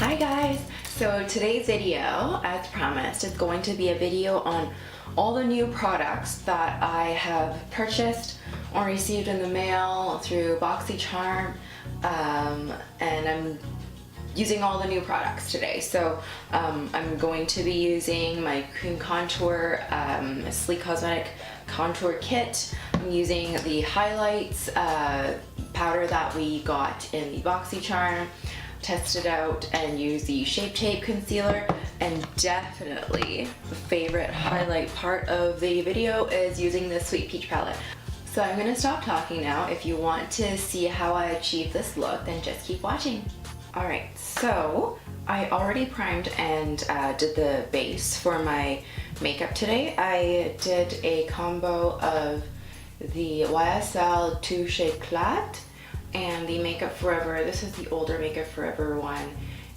Hi guys! So today's video, as promised, is going to be a video on all the new products that I have purchased or received in the mail through BoxyCharm, and I'm using all the new products today. So I'm going to be using my cream contour Sleek Cosmetic contour kit. I'm using the highlights powder that we got in the BoxyCharm, tested out, and use the Shape Tape concealer. And definitely the favorite highlight part of the video is using this Sweet Peach palette. So I'm gonna stop talking now. If you want to see how I achieve this look, then just keep watching. Alright, so I already primed and did the base for my makeup today. I did a combo of the YSL Touche Eclat and the Makeup Forever. This is the older Makeup Forever one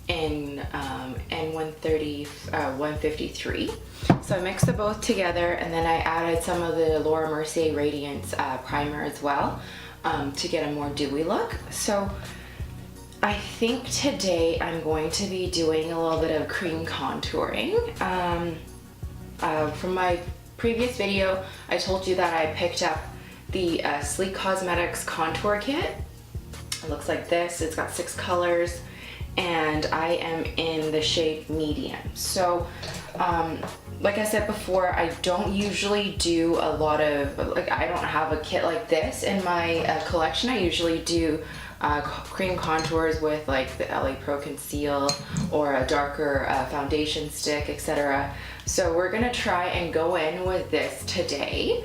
in N153. So I mixed them both together, and then I added some of the Laura Mercier Radiance primer as well to get a more dewy look. So I think today I'm going to be doing a little bit of cream contouring. From my previous video, I told you that I picked up the Sleek Cosmetics contour kit. It looks like this. It's got 6 colors, and I am in the shade medium. So like I said before, I don't usually do a lot of, I don't have a kit like this in my collection. I usually do cream contours with like the LA Pro Conceal or a darker foundation stick, etc. So we're gonna try and go in with this today.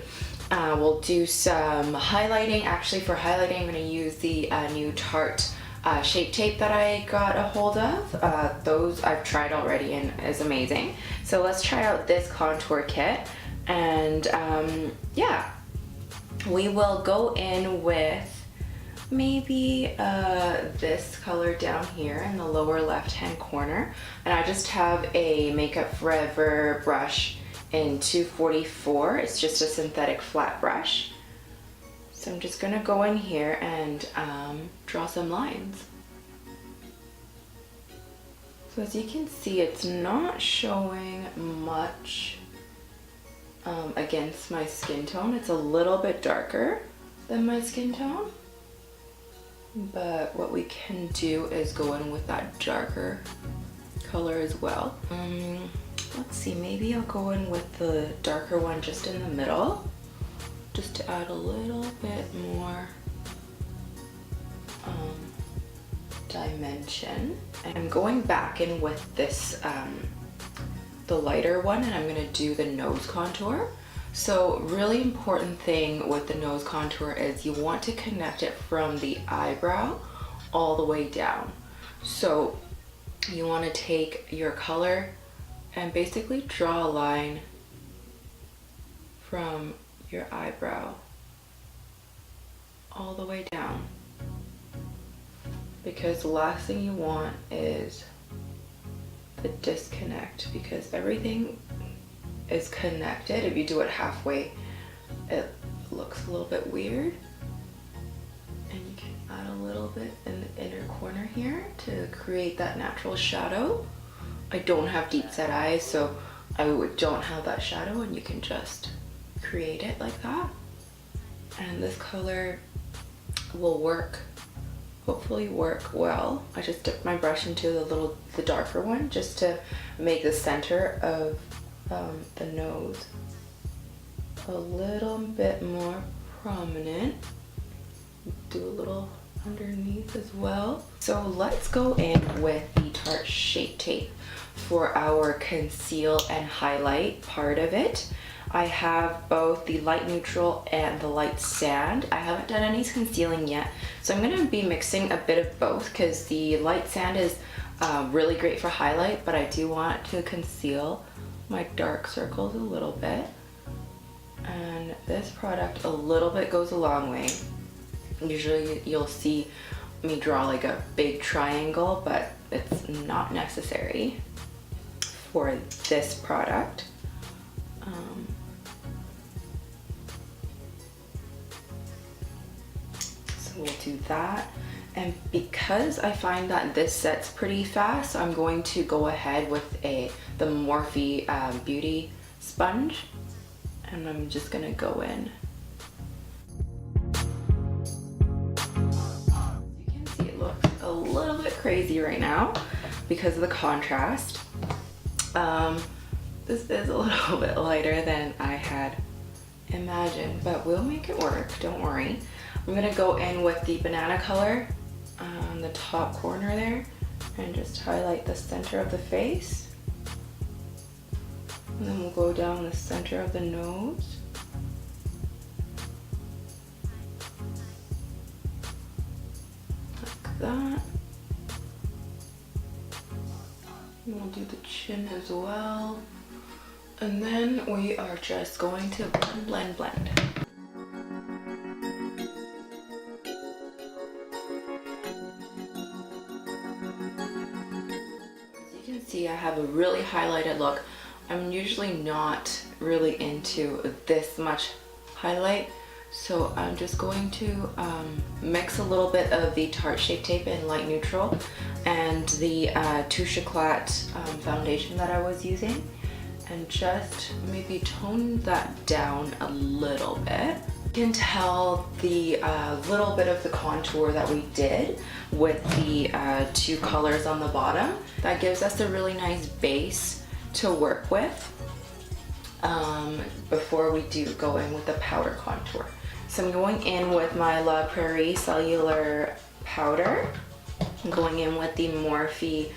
We'll do some highlighting. Actually, for highlighting, I'm gonna use the new Tarte Shape Tape that I got a hold of. Those I've tried already and is amazing. So let's try out this contour kit, and yeah, we will go in with maybe this color down here in the lower left hand corner, and I just have a Makeup Forever brush in 244. It's just a synthetic flat brush. So I'm just gonna go in here and draw some lines. So as you can see, it's not showing much against my skin tone. It's a little bit darker than my skin tone, but what we can do is go in with that darker color as well. Let's see, maybe I'll go in with the darker one just in the middle, just to add a little bit more dimension. And I'm going back in with this, the lighter one, and I'm gonna do the nose contour. So really important thing with the nose contour is you want to connect it from the eyebrow all the way down. So you want to take your color and basically draw a line from your eyebrow all the way down, because the last thing you want is the disconnect, because everything is connected. If you do it halfway, it looks a little bit weird. And you can add a little bit in the inner corner here to create that natural shadow. I don't have deep set eyes, so I don't have that shadow, and you can just create it like that. And this color will work, hopefully work well. I just dipped my brush into the darker one just to make the center of the nose a little bit more prominent. Do a little underneath as well. So let's go in with the Tarte Shape Tape for our conceal and highlight part of it. I have both the light neutral and the light sand. I haven't done any concealing yet, so I'm gonna be mixing a bit of both, because the light sand is really great for highlight, but I do want to conceal my dark circles a little bit. And this product a little bit goes a long way. Usually you'll see me draw like a big triangle, but it's not necessary for this product. So we'll do that. And because I find that this sets pretty fast, I'm going to go ahead with the Morphe Beauty sponge, and I'm just gonna go in. You can see it looks a little bit crazy right now because of the contrast. This is a little bit lighter than I had imagined, but we'll make it work, don't worry. I'm gonna go in with the banana color on the top corner there and just highlight the center of the face. And then we'll go down the center of the nose. Like that. And we'll do the chin as well. And then we are just going to blend, blend, blend. See, I have a really highlighted look. I'm usually not really into this much highlight, so I'm just going to mix a little bit of the Tarte Shape Tape in light neutral and the Touche Eclat foundation that I was using, and just maybe tone that down a little bit. You can tell the little bit of the contour that we did with the two colors on the bottom. That gives us a really nice base to work with before we do go in with the powder contour. So I'm going in with my La Prairie Cellular powder. I'm going in with the Morphe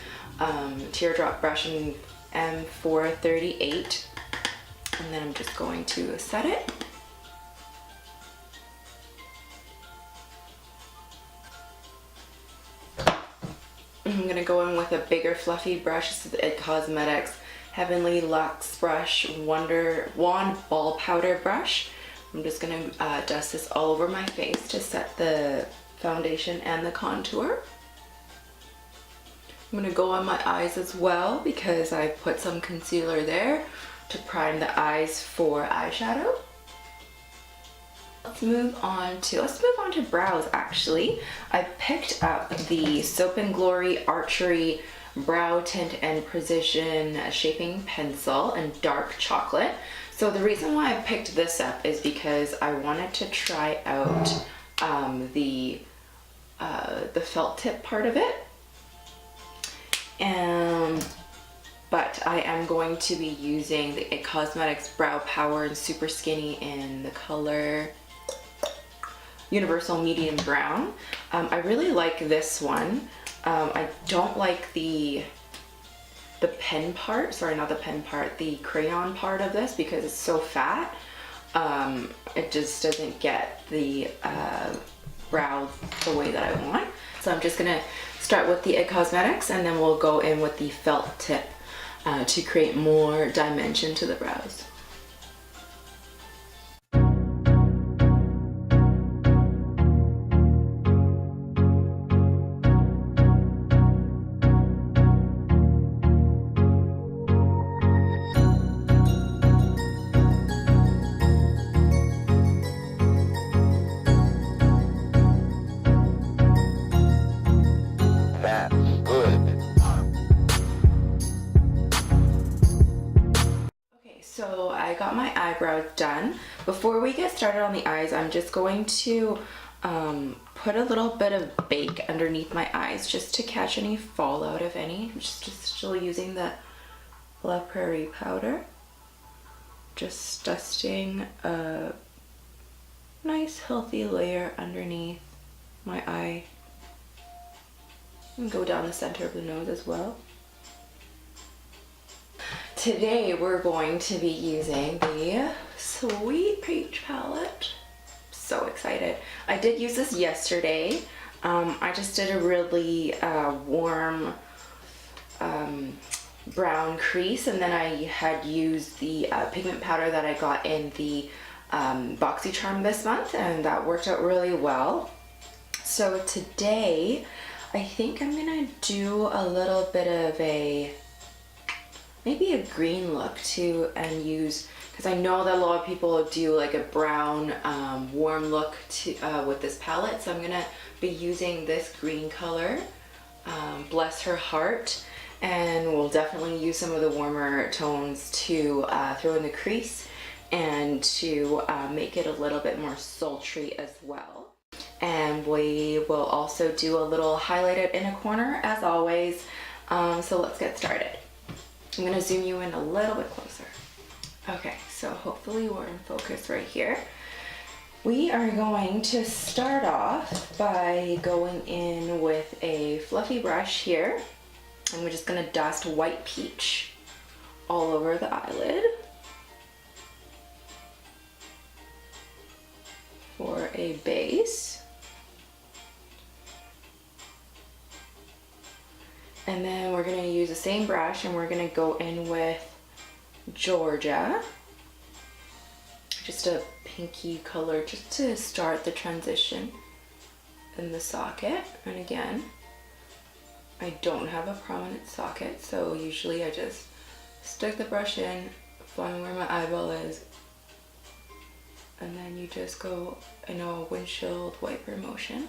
teardrop brush in M438, and then I'm just going to set it. I'm gonna go in with a bigger fluffy brush. This is the It Cosmetics Heavenly Luxe Brush Wand Ball Powder Brush. I'm just gonna dust this all over my face to set the foundation and the contour. I'm gonna go on my eyes as well because I put some concealer there to prime the eyes for eyeshadow. Let's move on to brows actually. I picked up the Soap & Glory Archery Brow Tint and Precision Shaping Pencil in dark chocolate. So the reason why I picked this up is because I wanted to try out the felt tip part of it. But I am going to be using the It Cosmetics Brow Power and Super Skinny in the color Universal Medium Brown. I really like this one. I don't like the pen part, sorry, not the pen part, the crayon part of this because it's so fat. It just doesn't get the brow the way that I want. So I'm just gonna start with the It Cosmetics and then we'll go in with the felt tip to create more dimension to the brows. So I got my eyebrows done. Before we get started on the eyes, I'm just going to put a little bit of bake underneath my eyes just to catch any fallout, if any. I'm just still using the La Prairie powder. Just dusting a nice healthy layer underneath my eye. And go down the center of the nose as well. Today we're going to be using the Sweet Peach palette. So excited. I did use this yesterday. I just did a really warm brown crease, and then I had used the pigment powder that I got in the BoxyCharm this month, and that worked out really well. So today I think I'm gonna do a little bit of maybe a green look too, and use, because I know that a lot of people do like a brown warm look to with this palette, so I'm gonna be using this green color, Bless Her Heart, and we'll definitely use some of the warmer tones to throw in the crease and to make it a little bit more sultry as well. And we will also do a little highlighted inner corner as always. So let's get started. I'm gonna zoom you in a little bit closer. Okay, so hopefully we're in focus right here. We are going to start off by going in with a fluffy brush here, and we're just gonna dust white peach all over the eyelid for a base. And then we're gonna use the same brush and we're gonna go in with Georgia, just a pinky color just to start the transition in the socket. And again, I don't have a prominent socket, so usually I just stick the brush in, find where my eyeball is, and then you just go in a windshield wiper motion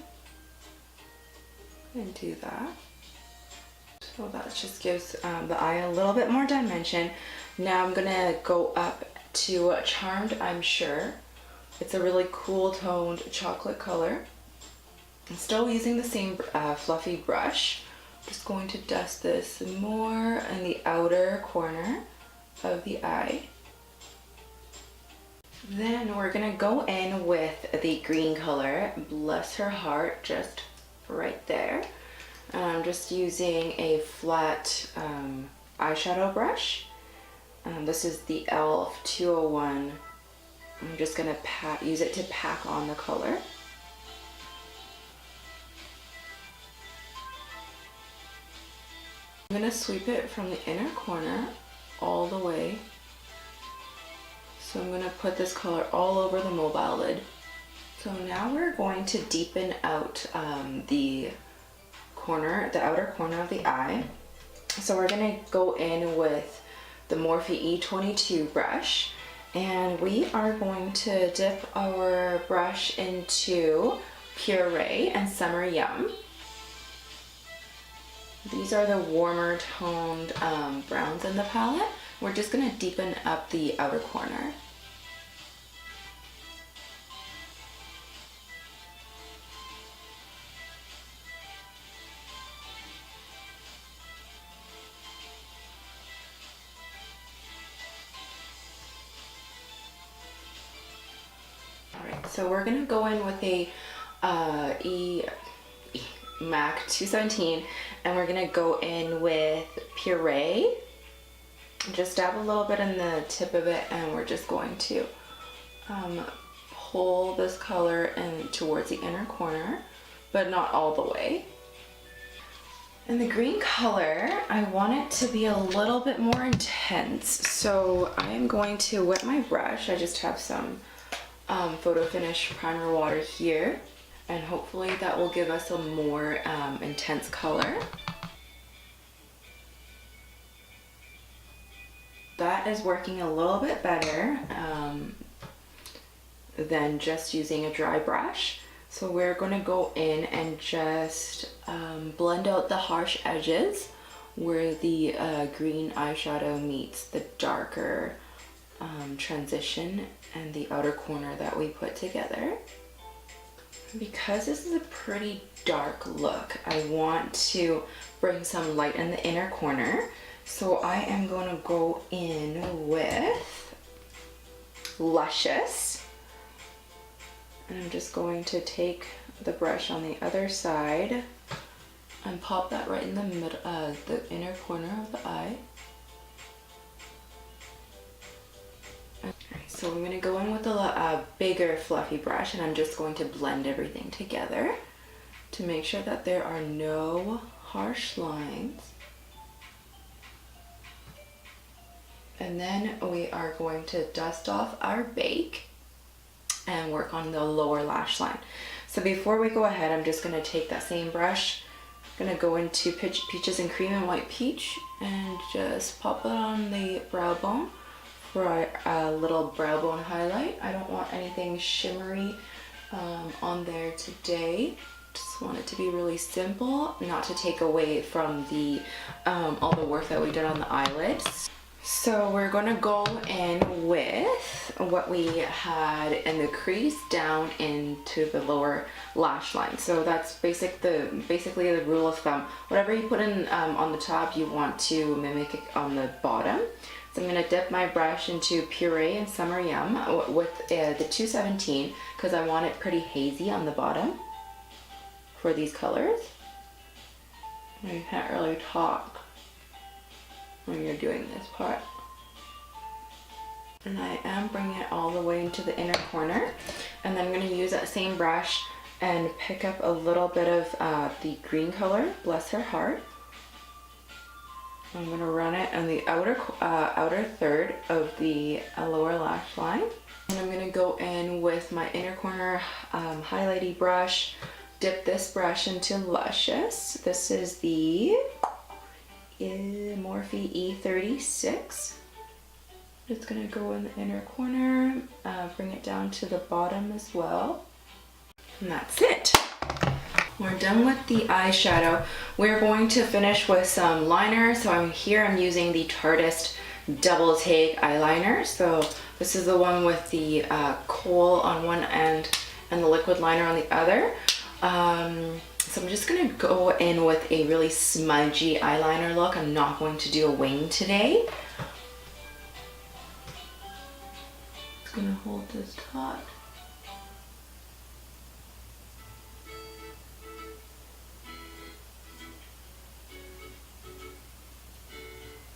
and do that. So that just gives the eye a little bit more dimension. Now I'm gonna go up to Charmed, I'm Sure. It's a really cool toned chocolate color. I'm still using the same fluffy brush. Just going to dust this more in the outer corner of the eye. Then we're gonna go in with the green color, Bless Her Heart, just right there. I'm just using a flat eyeshadow brush. This is the e.l.f. 201. I'm just gonna use it to pack on the color. I'm gonna sweep it from the inner corner all the way. So I'm gonna put this color all over the mobile lid. So now we're going to deepen out the outer corner of the eye. So we're gonna go in with the Morphe E22 brush, and we are going to dip our brush into Puree and Summer Yum. These are the warmer toned browns in the palette. We're just gonna deepen up the outer corner. So we're gonna go in with a MAC 217, and we're gonna go in with Puree. Just dab a little bit in the tip of it, and we're just going to pull this color in towards the inner corner, but not all the way. And the green color, I want it to be a little bit more intense, so I am going to wet my brush. I just have some Photo Finish primer water here, and hopefully that will give us a more intense color. That is working a little bit better than just using a dry brush. So we're going to go in and just blend out the harsh edges where the green eyeshadow meets the darker transition and the outer corner that we put together. Because this is a pretty dark look, I want to bring some light in the inner corner. So I am going to go in with Luscious. And I'm just going to take the brush on the other side and pop that right in the middle, the inner corner of the eye. So I'm going to go in with a bigger fluffy brush, and I'm just going to blend everything together to make sure that there are no harsh lines. And then we are going to dust off our bake and work on the lower lash line. So before we go ahead, I'm just going to take that same brush, I'm going to go into Peaches and Cream and White Peach and just pop it on the brow bone for a little brow bone highlight. I don't want anything shimmery on there today Just want it to be really simple, not to take away from the all the work that we did on the eyelids. So we're gonna go in with what we had in the crease down into the lower lash line. So that's basically the rule of thumb. Whatever you put in on the top, you want to mimic it on the bottom. So I'm gonna dip my brush into Prairie and Summer Yum with the 217 because I want it pretty hazy on the bottom for these colors. You can't really talk when you're doing this part. And I am bringing it all the way into the inner corner. And then I'm going to use that same brush and pick up a little bit of the green color, bless her heart. I'm going to run it on the outer third of the lower lash line. And I'm going to go in with my inner corner highlighty brush, dip this brush into Luscious. This is the Morphe E36. It's gonna go in the inner corner, bring it down to the bottom as well. And that's it. We're done with the eyeshadow. We're going to finish with some liner. So I'm using the Tarte Double Take eyeliner. So this is the one with the kohl on one end and the liquid liner on the other. So I'm just gonna go in with a really smudgy eyeliner look. I'm not going to do a wing today. Just gonna hold this taut.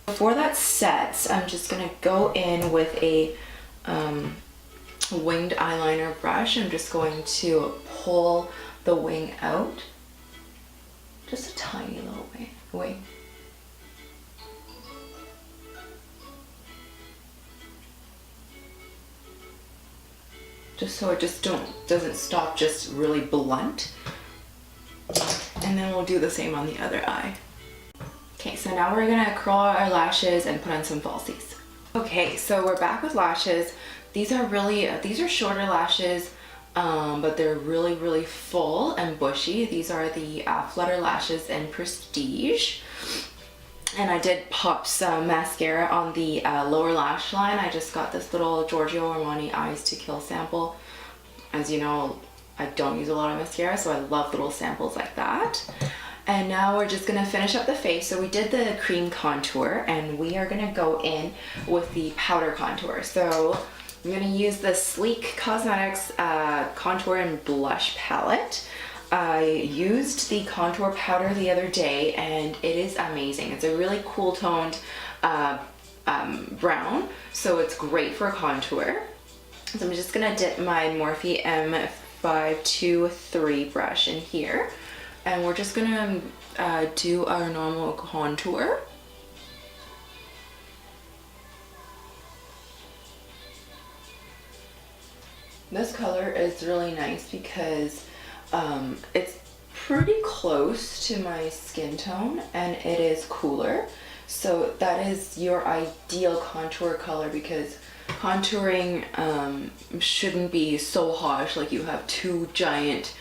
Before that sets, I'm just gonna go in with a winged eyeliner brush. I'm just going to pull the wing out. Just a tiny little wing. Just so it doesn't stop just really blunt. And then we'll do the same on the other eye. Okay, so now we're gonna curl our lashes and put on some falsies. Okay, so we're back with lashes. These are shorter lashes. But they're really, really full and bushy. These are the Flutter lashes in Prestige. And I did pop some mascara on the lower lash line. I just got this little Giorgio Armani Eyes to Kill sample. As you know, I don't use a lot of mascara, so I love little samples like that. And now we're just gonna finish up the face. So we did the cream contour, and we are gonna go in with the powder contour. So I'm gonna use the Sleek Cosmetics contour and blush palette. I used the contour powder the other day and it is amazing. It's a really cool toned brown, so it's great for contour. So I'm just gonna dip my Morphe M523 brush in here, and we're just gonna do our normal contour. This color is really nice because it's pretty close to my skin tone and it is cooler. So that is your ideal contour color, because contouring shouldn't be so harsh, like you have two giant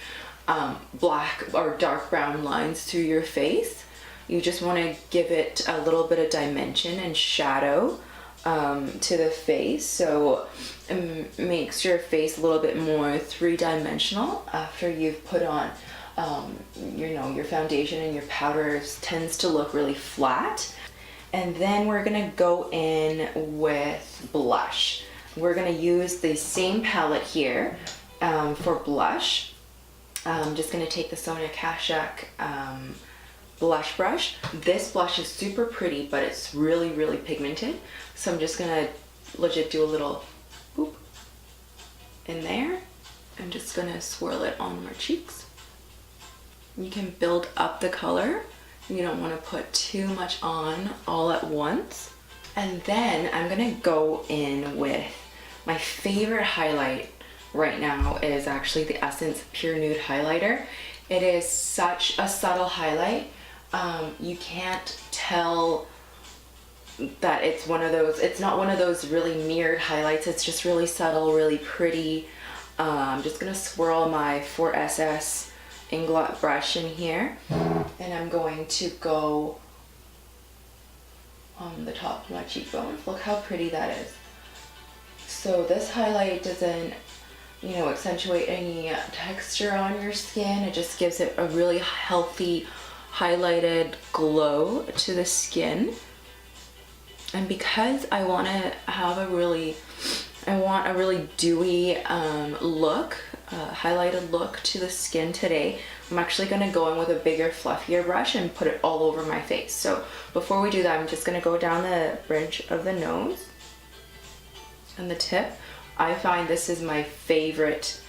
black or dark brown lines through your face. You just want to give it a little bit of dimension and shadow to the face, so it makes your face a little bit more three-dimensional after you've put on your foundation, and your powder tends to look really flat. And then we're gonna go in with blush. We're gonna use the same palette here for blush. I'm just gonna take the Sonia Kashuk blush brush. This blush is super pretty, but it's really, really pigmented. So I'm just gonna legit do a little boop in there. I'm just gonna swirl it on my cheeks. You can build up the color. You don't want to put too much on all at once. And then I'm gonna go in with my favorite highlight right now is actually the Essence Pure Nude highlighter. It is such a subtle highlight. You can't tell that it's not one of those really mirrored highlights. It's just really subtle, really pretty. I'm just gonna swirl my 4SS Inglot brush in here, and I'm going to go on the top of my cheekbones. Look how pretty that is. So this highlight doesn't, you know, accentuate any texture on your skin. It just gives it a really healthy, highlighted glow to the skin. And because I want to have a really dewy look, highlighted look to the skin today, I'm actually going to go in with a bigger, fluffier brush and put it all over my face. So before we do that, I'm just going to go down the bridge of the nose and the tip. I find this is my favorite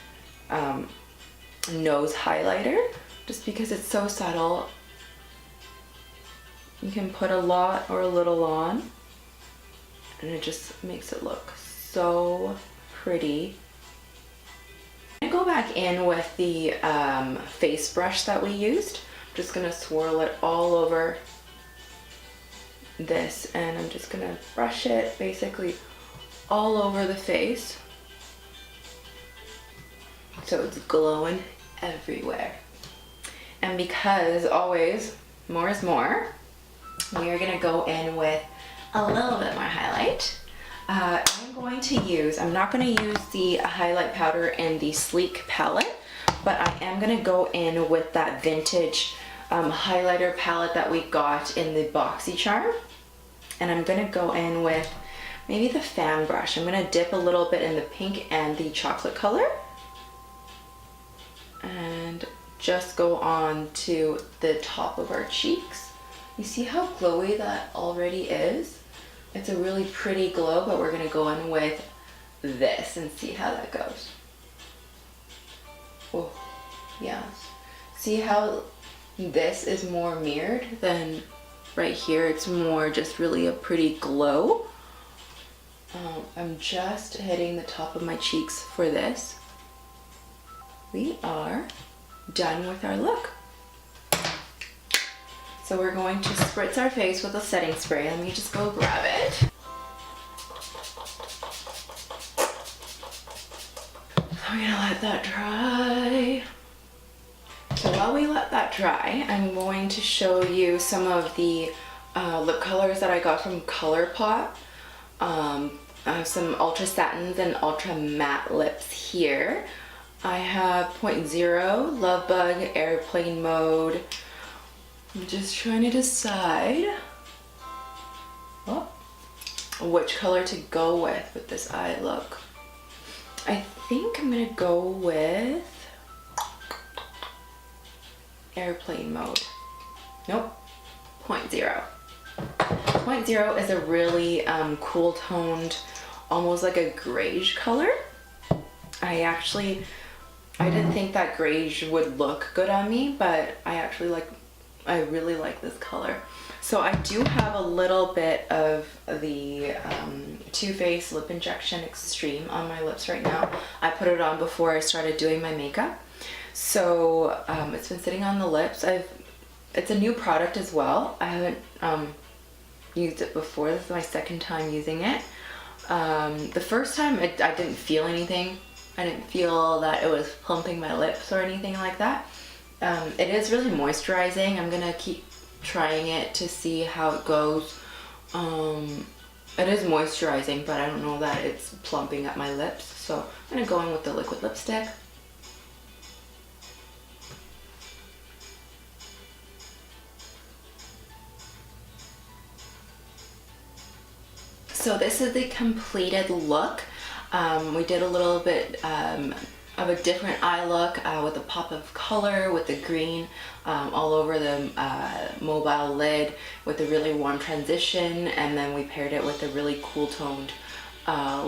nose highlighter, just because it's so subtle. You can put a lot or a little on, and it just makes it look so pretty. I'm gonna go back in with the face brush that we used. I'm just gonna swirl it all over this, and I'm just gonna brush it basically all over the face so it's glowing everywhere. And because always more is more, we are gonna go in with a little bit more highlight. I'm not going to use the highlight powder in the Sleek palette, but I am going to go in with that vintage highlighter palette that we got in the BoxyCharm. And I'm going to go in with maybe the fan brush. I'm going to dip a little bit in the pink and the chocolate color, and just go on to the top of our cheeks. You see how glowy that already is? It's a really pretty glow, but we're gonna go in with this and see how that goes. Oh, yes. See how this is more mirrored than right here? It's more just really a pretty glow. I'm just hitting the top of my cheeks for this. We are done with our look. So we're going to spritz our face with a setting spray. Let me just go grab it. So we're gonna let that dry. So while we let that dry, I'm going to show you some of the lip colors that I got from Colourpop. I have some Ultra Satins and Ultra Matte lips here. I have 0.0, Love Bug, Airplane Mode. I'm just trying to decide which color to go with this eye look. I think I'm gonna go with Airplane Mode. Nope, 0.0. 0.0 is a really cool toned, almost like a greige color. I didn't think that greige would look good on me, but I really like this color. So I do have a little bit of the Too Faced Lip Injection Extreme on my lips right now. I put it on before I started doing my makeup. So it's been sitting on the lips. It's a new product as well. I haven't used it before. This is my second time using it. The first time I didn't feel anything. I didn't feel that it was plumping my lips or anything like that. It is really moisturizing. I'm gonna keep trying it to see how it goes. It is moisturizing, but I don't know that it's plumping up my lips. So I'm gonna go in with the liquid lipstick. So this is the completed look. We did a little bit of a different eye look with a pop of color, with the green all over the mobile lid, with a really warm transition, and then we paired it with a really cool toned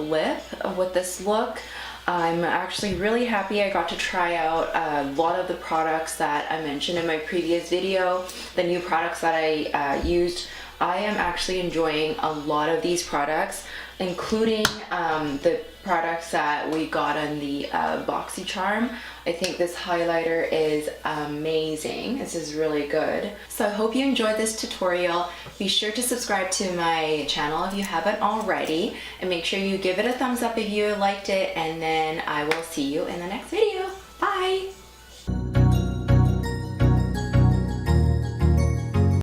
lip with this look. I'm actually really happy I got to try out a lot of the products that I mentioned in my previous video, the new products that I used. I am actually enjoying a lot of these products, including the products that we got on the BoxyCharm. I think this highlighter is amazing. This is really good. So I hope you enjoyed this tutorial. Be sure to subscribe to my channel if you haven't already, and make sure you give it a thumbs up if you liked it, and then I will see you in the next video. Bye!